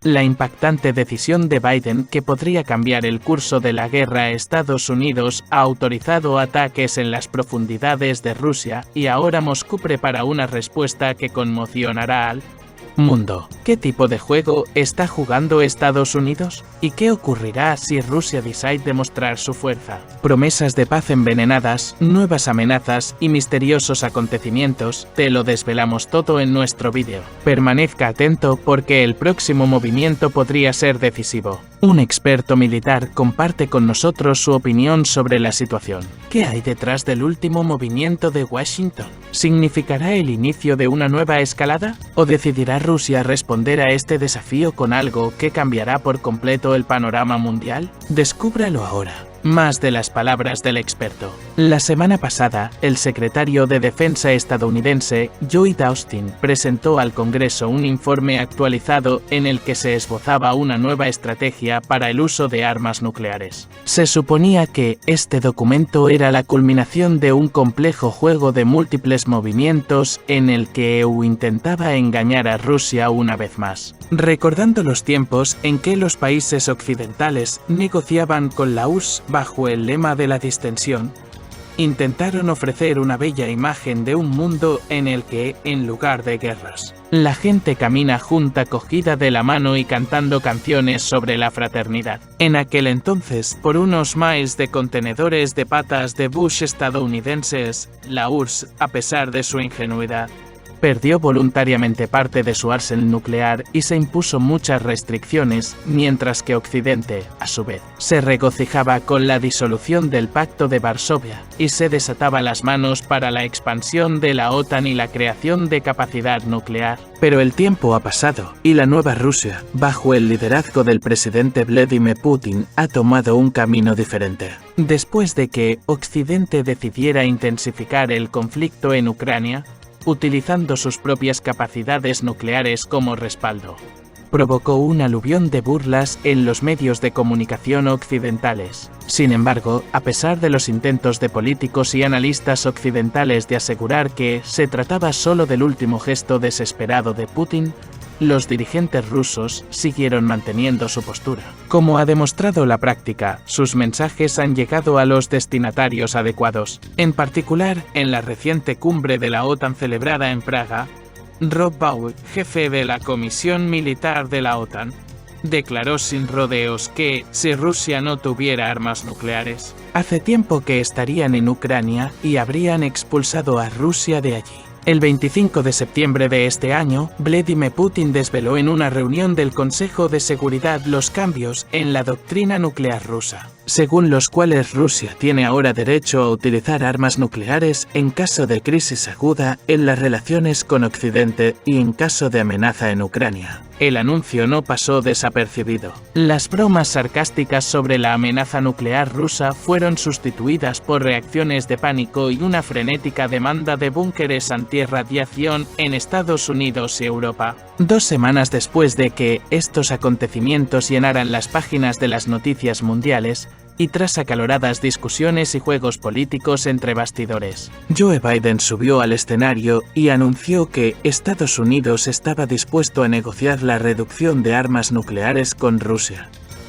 La impactante decisión de Biden, que podría cambiar el curso de la guerra a Estados Unidos, ha autorizado ataques en las profundidades de Rusia, y ahora Moscú prepara una respuesta que conmocionará al mundo. ¿Qué tipo de juego está jugando Estados Unidos? ¿Y qué ocurrirá si Rusia decide demostrar su fuerza? Promesas de paz envenenadas, nuevas amenazas y misteriosos acontecimientos, te lo desvelamos todo en nuestro vídeo. Permanezca atento porque el próximo movimiento podría ser decisivo. Un experto militar comparte con nosotros su opinión sobre la situación. ¿Qué hay detrás del último movimiento de Washington? ¿Significará el inicio de una nueva escalada? ¿O decidirá Rusia responder a este desafío con algo que cambiará por completo el panorama mundial? Descúbralo ahora. Más de las palabras del experto. La semana pasada, el secretario de Defensa estadounidense, Lloyd Austin, presentó al Congreso un informe actualizado en el que se esbozaba una nueva estrategia para el uso de armas nucleares. Se suponía que este documento era la culminación de un complejo juego de múltiples movimientos en el que EU intentaba engañar a Rusia una vez más. Recordando los tiempos en que los países occidentales negociaban con la URSS bajo el lema de la distensión, intentaron ofrecer una bella imagen de un mundo en el que, en lugar de guerras, la gente camina junta cogida de la mano y cantando canciones sobre la fraternidad. En aquel entonces, por unos miles de contenedores de patas de Bush estadounidenses, la URSS, a pesar de su ingenuidad, perdió voluntariamente parte de su arsenal nuclear y se impuso muchas restricciones, mientras que Occidente, a su vez, se regocijaba con la disolución del Pacto de Varsovia y se desataba las manos para la expansión de la OTAN y la creación de capacidad nuclear. Pero el tiempo ha pasado y la nueva Rusia, bajo el liderazgo del presidente Vladimir Putin, ha tomado un camino diferente. Después de que Occidente decidiera intensificar el conflicto en Ucrania, utilizando sus propias capacidades nucleares como respaldo, provocó un aluvión de burlas en los medios de comunicación occidentales. Sin embargo, a pesar de los intentos de políticos y analistas occidentales de asegurar que se trataba solo del último gesto desesperado de Putin, los dirigentes rusos siguieron manteniendo su postura. Como ha demostrado la práctica, sus mensajes han llegado a los destinatarios adecuados. En particular, en la reciente cumbre de la OTAN celebrada en Praga, Rob Bauer, jefe de la Comisión Militar de la OTAN, declaró sin rodeos que, si Rusia no tuviera armas nucleares, hace tiempo que estarían en Ucrania y habrían expulsado a Rusia de allí. El 25 de septiembre de este año, Vladimir Putin desveló en una reunión del Consejo de Seguridad los cambios en la doctrina nuclear rusa, según los cuales Rusia tiene ahora derecho a utilizar armas nucleares en caso de crisis aguda en las relaciones con Occidente y en caso de amenaza en Ucrania. El anuncio no pasó desapercibido. Las bromas sarcásticas sobre la amenaza nuclear rusa fueron sustituidas por reacciones de pánico y una frenética demanda de búnkeres antirradiación en Estados Unidos y Europa. 2 semanas después de que estos acontecimientos llenaran las páginas de las noticias mundiales, y tras acaloradas discusiones y juegos políticos entre bastidores, Joe Biden subió al escenario y anunció que Estados Unidos estaba dispuesto a negociar la reducción de armas nucleares con Rusia,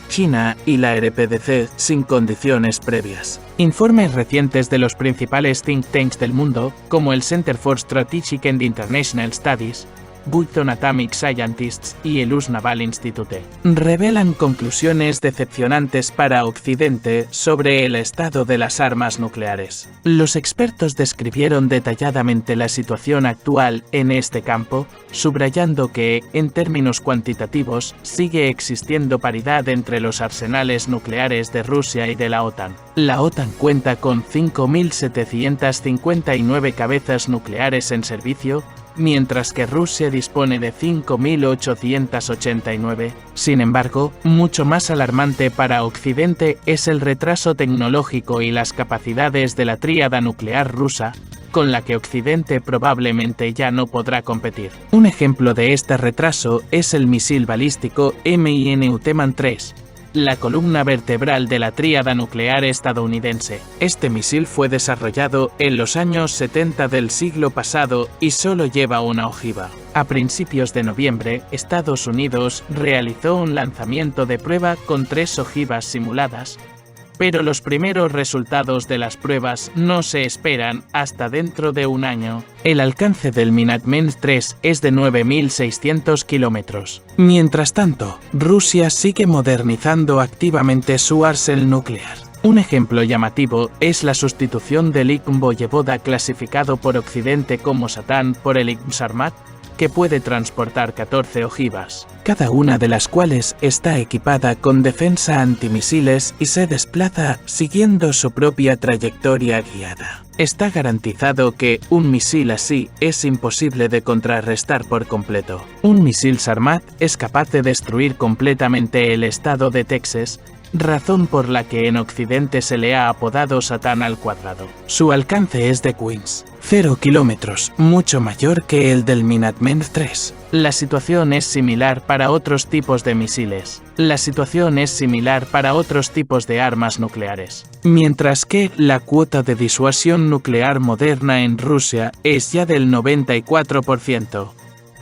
China y la RPDC sin condiciones previas. Informes recientes de los principales think tanks del mundo, como el Center for Strategic and International Studies, Bulletin Atomic Scientists y el US Naval Institute, revelan conclusiones decepcionantes para Occidente sobre el estado de las armas nucleares. Los expertos describieron detalladamente la situación actual en este campo, subrayando que, en términos cuantitativos, sigue existiendo paridad entre los arsenales nucleares de Rusia y de la OTAN. La OTAN cuenta con 5.759 cabezas nucleares en servicio, mientras que Rusia dispone de 5.889. Sin embargo, mucho más alarmante para Occidente es el retraso tecnológico y las capacidades de la tríada nuclear rusa, con la que Occidente probablemente ya no podrá competir. Un ejemplo de este retraso es el misil balístico MINUTEMAN-3, la columna vertebral de la tríada nuclear estadounidense. Este misil fue desarrollado en los años 70 del siglo pasado y solo lleva una ojiva. A principios de noviembre, Estados Unidos realizó un lanzamiento de prueba con 3 ojivas simuladas, pero los primeros resultados de las pruebas no se esperan hasta dentro de un año. El alcance del Minuteman III es de 9.600 kilómetros. Mientras tanto, Rusia sigue modernizando activamente su arsenal nuclear. Un ejemplo llamativo es la sustitución del ICM Voyevoda clasificado por Occidente como Satán por el ICM Sarmat, que puede transportar 14 ojivas, cada una de las cuales está equipada con defensa antimisiles y se desplaza siguiendo su propia trayectoria guiada. Está garantizado que un misil así es imposible de contrarrestar por completo. Un misil Sarmat es capaz de destruir completamente el estado de Texas, razón por la que en Occidente se le ha apodado Satán al cuadrado. Su alcance es de Queens, 0 kilómetros, mucho mayor que el del Minuteman III. La situación es similar para otros tipos de misiles. La situación es similar para otros tipos de armas nucleares. Mientras que la cuota de disuasión nuclear moderna en Rusia es ya del 94%.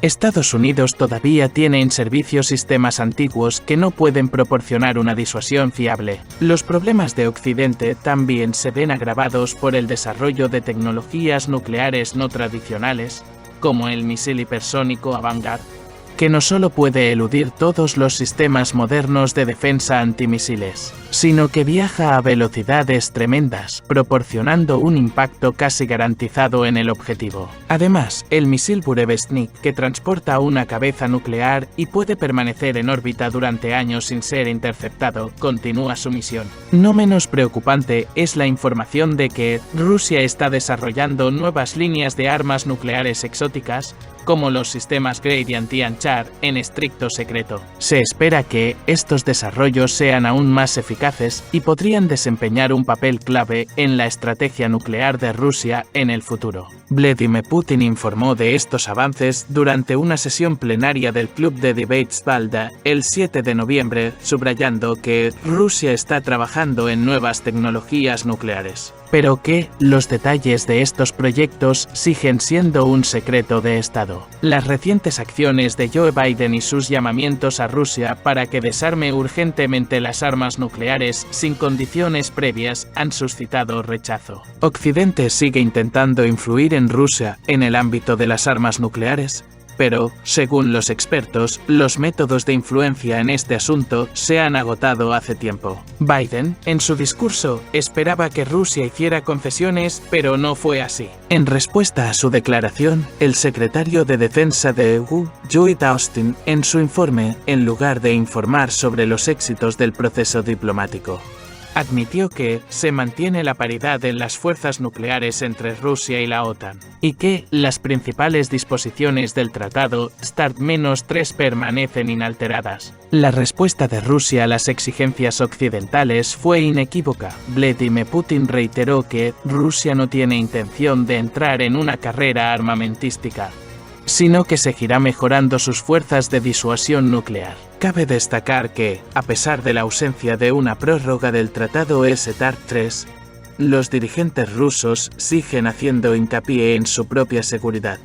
Estados Unidos todavía tiene en servicio sistemas antiguos que no pueden proporcionar una disuasión fiable. Los problemas de Occidente también se ven agravados por el desarrollo de tecnologías nucleares no tradicionales, como el misil hipersónico Avangard, que no solo puede eludir todos los sistemas modernos de defensa antimisiles, sino que viaja a velocidades tremendas, proporcionando un impacto casi garantizado en el objetivo. Además, el misil Burevestnik, que transporta una cabeza nuclear y puede permanecer en órbita durante años sin ser interceptado, continúa su misión. No menos preocupante es la información de que Rusia está desarrollando nuevas líneas de armas nucleares exóticas, como los sistemas Gradient y Anchar, en estricto secreto. Se espera que estos desarrollos sean aún más eficaces y podrían desempeñar un papel clave en la estrategia nuclear de Rusia en el futuro. Vladimir Putin informó de estos avances durante una sesión plenaria del Club de Debates Valda el 7 de noviembre, subrayando que Rusia está trabajando en nuevas tecnologías nucleares, pero que los detalles de estos proyectos siguen siendo un secreto de Estado. Las recientes acciones de Joe Biden y sus llamamientos a Rusia para que desarme urgentemente las armas nucleares sin condiciones previas han suscitado rechazo. Occidente sigue intentando influir en Rusia en el ámbito de las armas nucleares, pero, según los expertos, los métodos de influencia en este asunto se han agotado hace tiempo. Biden, en su discurso, esperaba que Rusia hiciera concesiones, pero no fue así. En respuesta a su declaración, el secretario de Defensa de EU, Lloyd Austin, en su informe, en lugar de informar sobre los éxitos del proceso diplomático, admitió que se mantiene la paridad en las fuerzas nucleares entre Rusia y la OTAN, y que las principales disposiciones del Tratado START-3 permanecen inalteradas. La respuesta de Rusia a las exigencias occidentales fue inequívoca. Vladimir Putin reiteró que Rusia no tiene intención de entrar en una carrera armamentística, sino que seguirá mejorando sus fuerzas de disuasión nuclear. Cabe destacar que, a pesar de la ausencia de una prórroga del Tratado START-3, los dirigentes rusos siguen haciendo hincapié en su propia seguridad.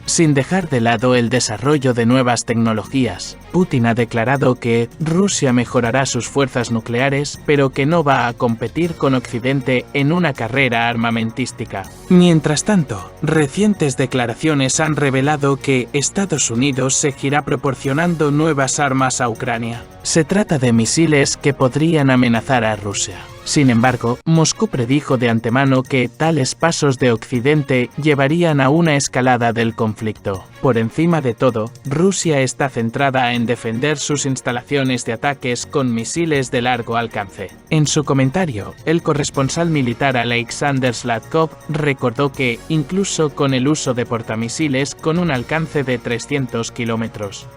Sin dejar de lado el desarrollo de nuevas tecnologías, Putin ha declarado que Rusia mejorará sus fuerzas nucleares, pero que no va a competir con Occidente en una carrera armamentística. Mientras tanto, recientes declaraciones han revelado que Estados Unidos seguirá proporcionando nuevas armas a Ucrania. Se trata de misiles que podrían amenazar a Rusia. Sin embargo, Moscú predijo de antemano que tales pasos de Occidente llevarían a una escalada del conflicto. Por encima de todo, Rusia está centrada en defender sus instalaciones de ataques con misiles de largo alcance. En su comentario, el corresponsal militar Alexander Sladkov recordó que, incluso con el uso de portamisiles con un alcance de 300 kilómetros,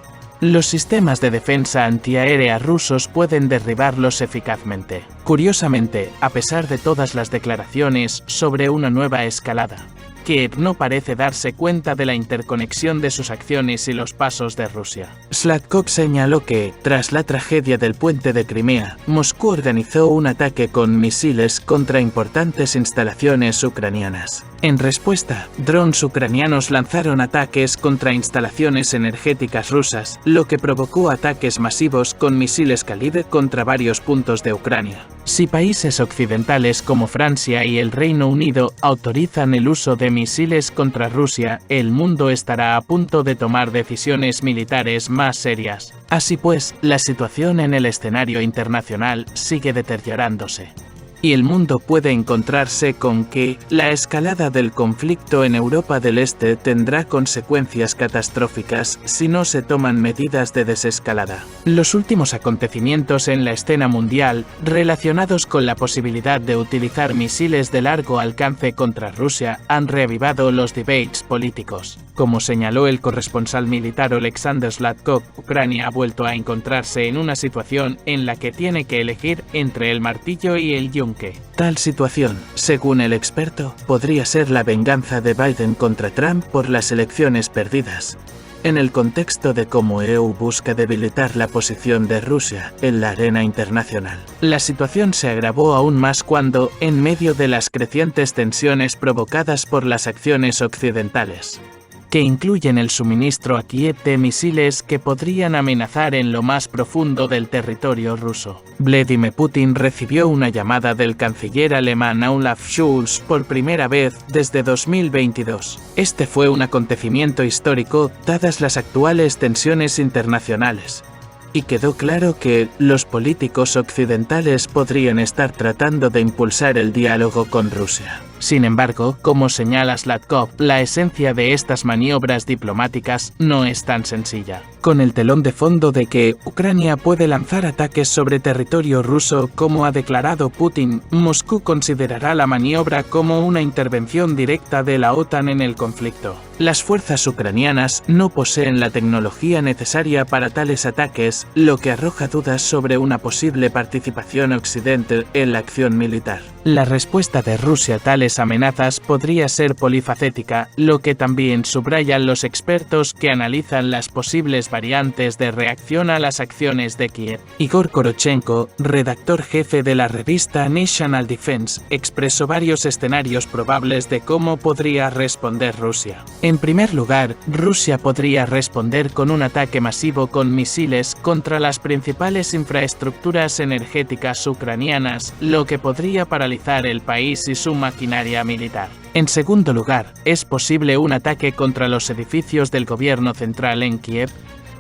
los sistemas de defensa antiaérea rusos pueden derribarlos eficazmente. Curiosamente, a pesar de todas las declaraciones sobre una nueva escalada, Kiev no parece darse cuenta de la interconexión de sus acciones y los pasos de Rusia. Sladkov señaló que, tras la tragedia del puente de Crimea, Moscú organizó un ataque con misiles contra importantes instalaciones ucranianas. En respuesta, drones ucranianos lanzaron ataques contra instalaciones energéticas rusas, lo que provocó ataques masivos con misiles Kalibr contra varios puntos de Ucrania. Si países occidentales como Francia y el Reino Unido autorizan el uso de misiles contra Rusia, el mundo estará a punto de tomar decisiones militares más serias. Así pues, la situación en el escenario internacional sigue deteriorándose. Y el mundo puede encontrarse con que la escalada del conflicto en Europa del Este tendrá consecuencias catastróficas si no se toman medidas de desescalada. Los últimos acontecimientos en la escena mundial, relacionados con la posibilidad de utilizar misiles de largo alcance contra Rusia, han reavivado los debates políticos. Como señaló el corresponsal militar Oleksandr Zlatkov, Ucrania ha vuelto a encontrarse en una situación en la que tiene que elegir entre el martillo y el yunque. Tal situación, según el experto, podría ser la venganza de Biden contra Trump por las elecciones perdidas, en el contexto de cómo EU busca debilitar la posición de Rusia en la arena internacional. La situación se agravó aún más cuando, en medio de las crecientes tensiones provocadas por las acciones occidentales, que incluyen el suministro a Kiev de misiles que podrían amenazar en lo más profundo del territorio ruso. Vladimir Putin recibió una llamada del canciller alemán Olaf Scholz por primera vez desde 2022. Este fue un acontecimiento histórico dadas las actuales tensiones internacionales. Y quedó claro que los políticos occidentales podrían estar tratando de impulsar el diálogo con Rusia. Sin embargo, como señala Zlatkov, la esencia de estas maniobras diplomáticas no es tan sencilla. Con el telón de fondo de que Ucrania puede lanzar ataques sobre territorio ruso, como ha declarado Putin, Moscú considerará la maniobra como una intervención directa de la OTAN en el conflicto. Las fuerzas ucranianas no poseen la tecnología necesaria para tales ataques, lo que arroja dudas sobre una posible participación occidental en la acción militar. La respuesta de Rusia a tales amenazas podría ser polifacética, lo que también subrayan los expertos que analizan las posibles variantes de reacción a las acciones de Kiev. Igor Korochenko, redactor jefe de la revista National Defense, expresó varios escenarios probables de cómo podría responder Rusia. En primer lugar, Rusia podría responder con un ataque masivo con misiles contra las principales infraestructuras energéticas ucranianas, lo que podría paralizar el país y su maquinaria militar. En segundo lugar, es posible un ataque contra los edificios del gobierno central en Kiev,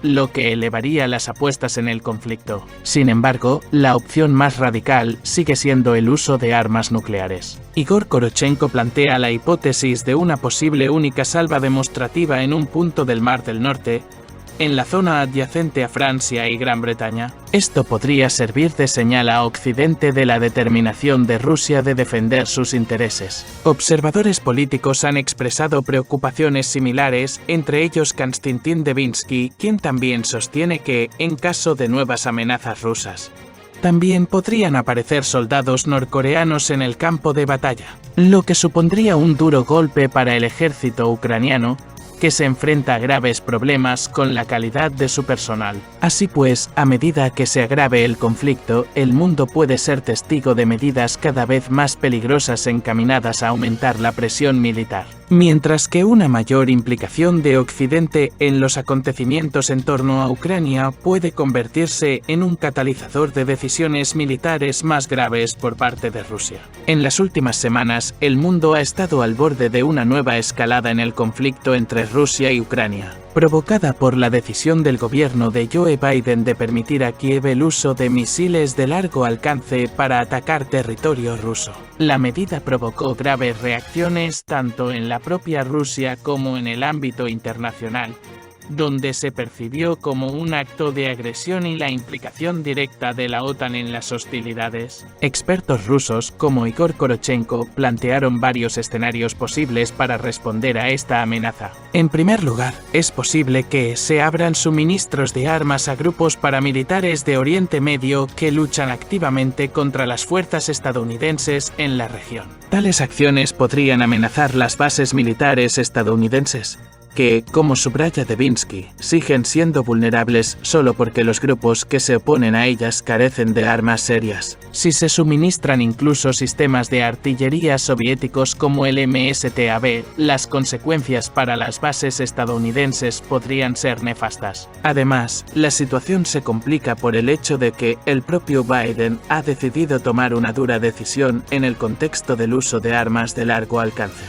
lo que elevaría las apuestas en el conflicto. Sin embargo, la opción más radical sigue siendo el uso de armas nucleares. Igor Korochenko plantea la hipótesis de una posible única salva demostrativa en un punto del Mar del Norte, en la zona adyacente a Francia y Gran Bretaña. Esto podría servir de señal a Occidente de la determinación de Rusia de defender sus intereses. Observadores políticos han expresado preocupaciones similares, entre ellos Konstantin Devinsky, quien también sostiene que, en caso de nuevas amenazas rusas, también podrían aparecer soldados norcoreanos en el campo de batalla, lo que supondría un duro golpe para el ejército ucraniano, que se enfrenta a graves problemas con la calidad de su personal. Así pues, a medida que se agrave el conflicto, el mundo puede ser testigo de medidas cada vez más peligrosas encaminadas a aumentar la presión militar. Mientras que una mayor implicación de Occidente en los acontecimientos en torno a Ucrania puede convertirse en un catalizador de decisiones militares más graves por parte de Rusia. En las últimas semanas, el mundo ha estado al borde de una nueva escalada en el conflicto entre Rusia y Ucrania, provocada por la decisión del gobierno de Joe Biden de permitir a Kiev el uso de misiles de largo alcance para atacar territorio ruso. La medida provocó graves reacciones tanto en la propia Rusia como en el ámbito internacional, donde se percibió como un acto de agresión y la implicación directa de la OTAN en las hostilidades. Expertos rusos como Igor Korochenko plantearon varios escenarios posibles para responder a esta amenaza. En primer lugar, es posible que se abran suministros de armas a grupos paramilitares de Oriente Medio que luchan activamente contra las fuerzas estadounidenses en la región. Tales acciones podrían amenazar las bases militares estadounidenses, que, como subraya Devinsky, siguen siendo vulnerables solo porque los grupos que se oponen a ellas carecen de armas serias. Si se suministran incluso sistemas de artillería soviéticos como el MSTAB, las consecuencias para las bases estadounidenses podrían ser nefastas. Además, la situación se complica por el hecho de que el propio Biden ha decidido tomar una dura decisión en el contexto del uso de armas de largo alcance,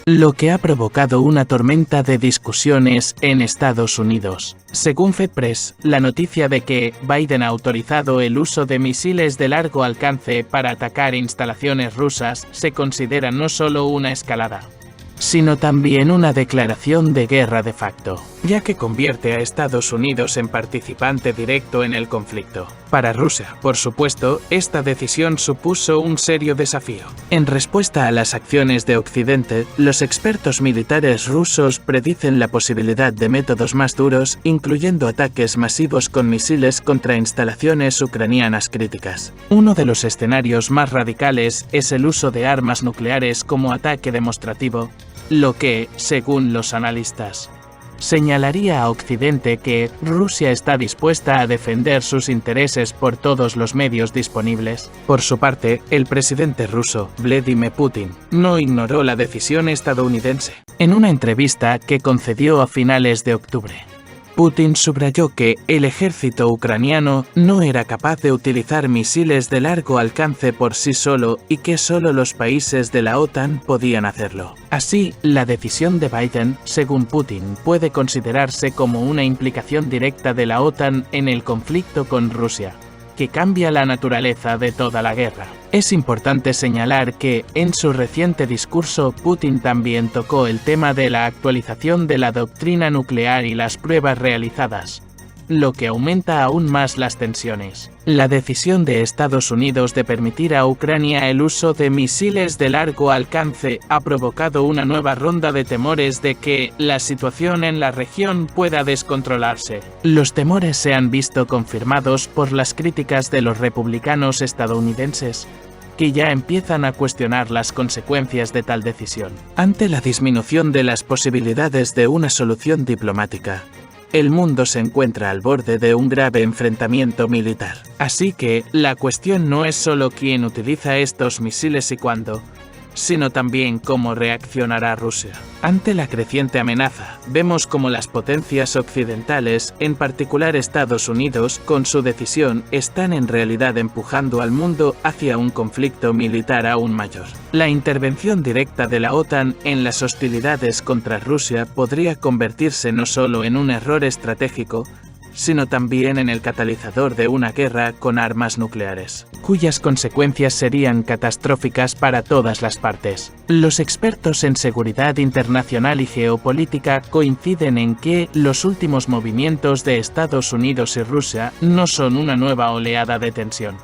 lo que ha provocado una tormenta de discusiones en Estados Unidos. Según FedPress, la noticia de que Biden ha autorizado el uso de misiles de largo alcance para atacar instalaciones rusas se considera no solo una escalada, sino también una declaración de guerra de facto, ya que convierte a Estados Unidos en participante directo en el conflicto. Para Rusia, por supuesto, esta decisión supuso un serio desafío. En respuesta a las acciones de Occidente, los expertos militares rusos predicen la posibilidad de métodos más duros, incluyendo ataques masivos con misiles contra instalaciones ucranianas críticas. Uno de los escenarios más radicales es el uso de armas nucleares como ataque demostrativo, lo que, según los analistas, señalaría a Occidente que Rusia está dispuesta a defender sus intereses por todos los medios disponibles. Por su parte, el presidente ruso, Vladimir Putin, no ignoró la decisión estadounidense. En una entrevista que concedió a finales de octubre, Putin subrayó que el ejército ucraniano no era capaz de utilizar misiles de largo alcance por sí solo y que solo los países de la OTAN podían hacerlo. Así, la decisión de Biden, según Putin, puede considerarse como una implicación directa de la OTAN en el conflicto con Rusia, que cambia la naturaleza de toda la guerra. Es importante señalar que, en su reciente discurso, Putin también tocó el tema de la actualización de la doctrina nuclear y las pruebas realizadas, lo que aumenta aún más las tensiones. La decisión de Estados Unidos de permitir a Ucrania el uso de misiles de largo alcance ha provocado una nueva ronda de temores de que la situación en la región pueda descontrolarse. Los temores se han visto confirmados por las críticas de los republicanos estadounidenses, que ya empiezan a cuestionar las consecuencias de tal decisión. Ante la disminución de las posibilidades de una solución diplomática, el mundo se encuentra al borde de un grave enfrentamiento militar. Así que, la cuestión no es solo quién utiliza estos misiles y cuándo, sino también cómo reaccionará Rusia. Ante la creciente amenaza, vemos cómo las potencias occidentales, en particular Estados Unidos, con su decisión, están en realidad empujando al mundo hacia un conflicto militar aún mayor. La intervención directa de la OTAN en las hostilidades contra Rusia podría convertirse no solo en un error estratégico, sino también en el catalizador de una guerra con armas nucleares, cuyas consecuencias serían catastróficas para todas las partes. Los expertos en seguridad internacional y geopolítica coinciden en que los últimos movimientos de Estados Unidos y Rusia no son una nueva oleada de tensión,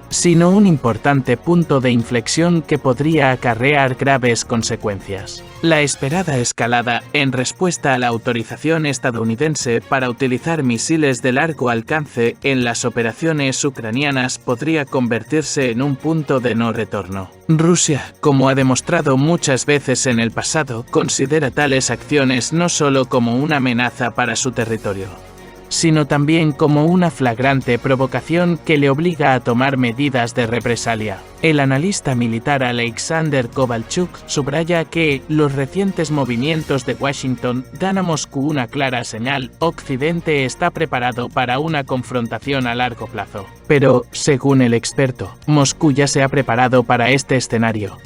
sino un importante punto de inflexión que podría acarrear graves consecuencias. La esperada escalada, en respuesta a la autorización estadounidense para utilizar misiles de largo alcance en las operaciones ucranianas, podría convertirse en un punto de no retorno. Rusia, como ha demostrado muchas veces en el pasado, considera tales acciones no solo como una amenaza para su territorio, sino también como una flagrante provocación que le obliga a tomar medidas de represalia. El analista militar Alexander Kovalchuk subraya que los recientes movimientos de Washington dan a Moscú una clara señal: Occidente está preparado para una confrontación a largo plazo. Pero, según el experto, Moscú ya se ha preparado para este escenario,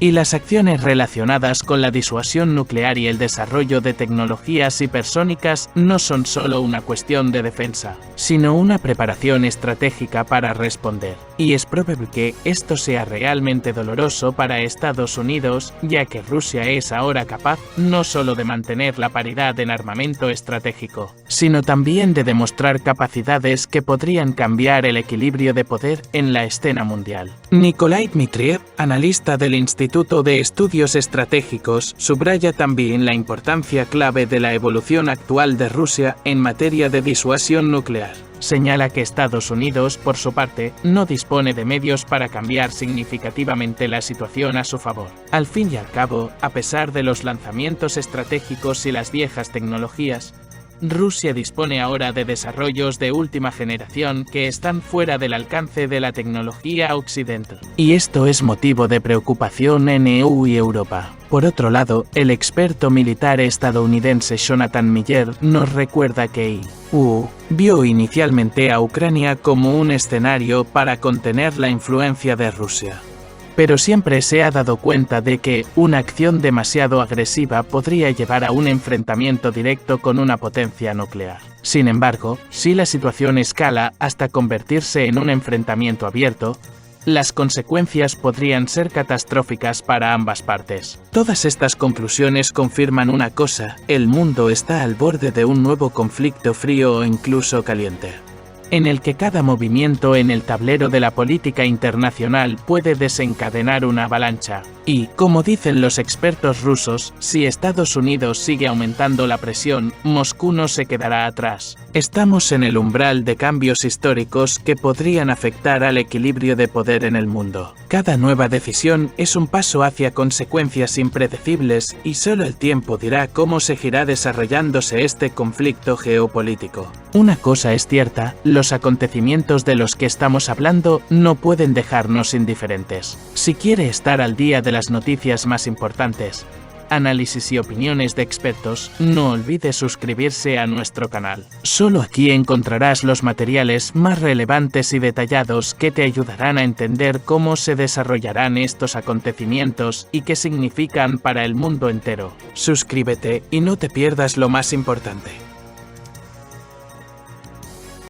y las acciones relacionadas con la disuasión nuclear y el desarrollo de tecnologías hipersónicas no son solo una cuestión de defensa, sino una preparación estratégica para responder. Y es probable que esto sea realmente doloroso para Estados Unidos, ya que Rusia es ahora capaz no solo de mantener la paridad en armamento estratégico, sino también de demostrar capacidades que podrían cambiar el equilibrio de poder en la escena mundial. Nikolai Dmitriev, analista del Instituto de Estudios Estratégicos, subraya también la importancia clave de la evolución actual de Rusia en materia de disuasión nuclear. Señala que Estados Unidos, por su parte, no dispone de medios para cambiar significativamente la situación a su favor. Al fin y al cabo, a pesar de los lanzamientos estratégicos y las viejas tecnologías, Rusia dispone ahora de desarrollos de última generación que están fuera del alcance de la tecnología occidental. Y esto es motivo de preocupación en EU y Europa. Por otro lado, el experto militar estadounidense Jonathan Miller nos recuerda que EU vio inicialmente a Ucrania como un escenario para contener la influencia de Rusia. Pero siempre se ha dado cuenta de que una acción demasiado agresiva podría llevar a un enfrentamiento directo con una potencia nuclear. Sin embargo, si la situación escala hasta convertirse en un enfrentamiento abierto, las consecuencias podrían ser catastróficas para ambas partes. Todas estas conclusiones confirman una cosa: el mundo está al borde de un nuevo conflicto frío o incluso caliente, en el que cada movimiento en el tablero de la política internacional puede desencadenar una avalancha. Y, como dicen los expertos rusos, si Estados Unidos sigue aumentando la presión, Moscú no se quedará atrás. Estamos en el umbral de cambios históricos que podrían afectar al equilibrio de poder en el mundo. Cada nueva decisión es un paso hacia consecuencias impredecibles y solo el tiempo dirá cómo seguirá desarrollándose este conflicto geopolítico. Una cosa es cierta: los acontecimientos de los que estamos hablando no pueden dejarnos indiferentes. Si quiere estar al día de las noticias más importantes, análisis y opiniones de expertos, no olvide suscribirse a nuestro canal. Solo aquí encontrarás los materiales más relevantes y detallados que te ayudarán a entender cómo se desarrollarán estos acontecimientos y qué significan para el mundo entero. Suscríbete y no te pierdas lo más importante.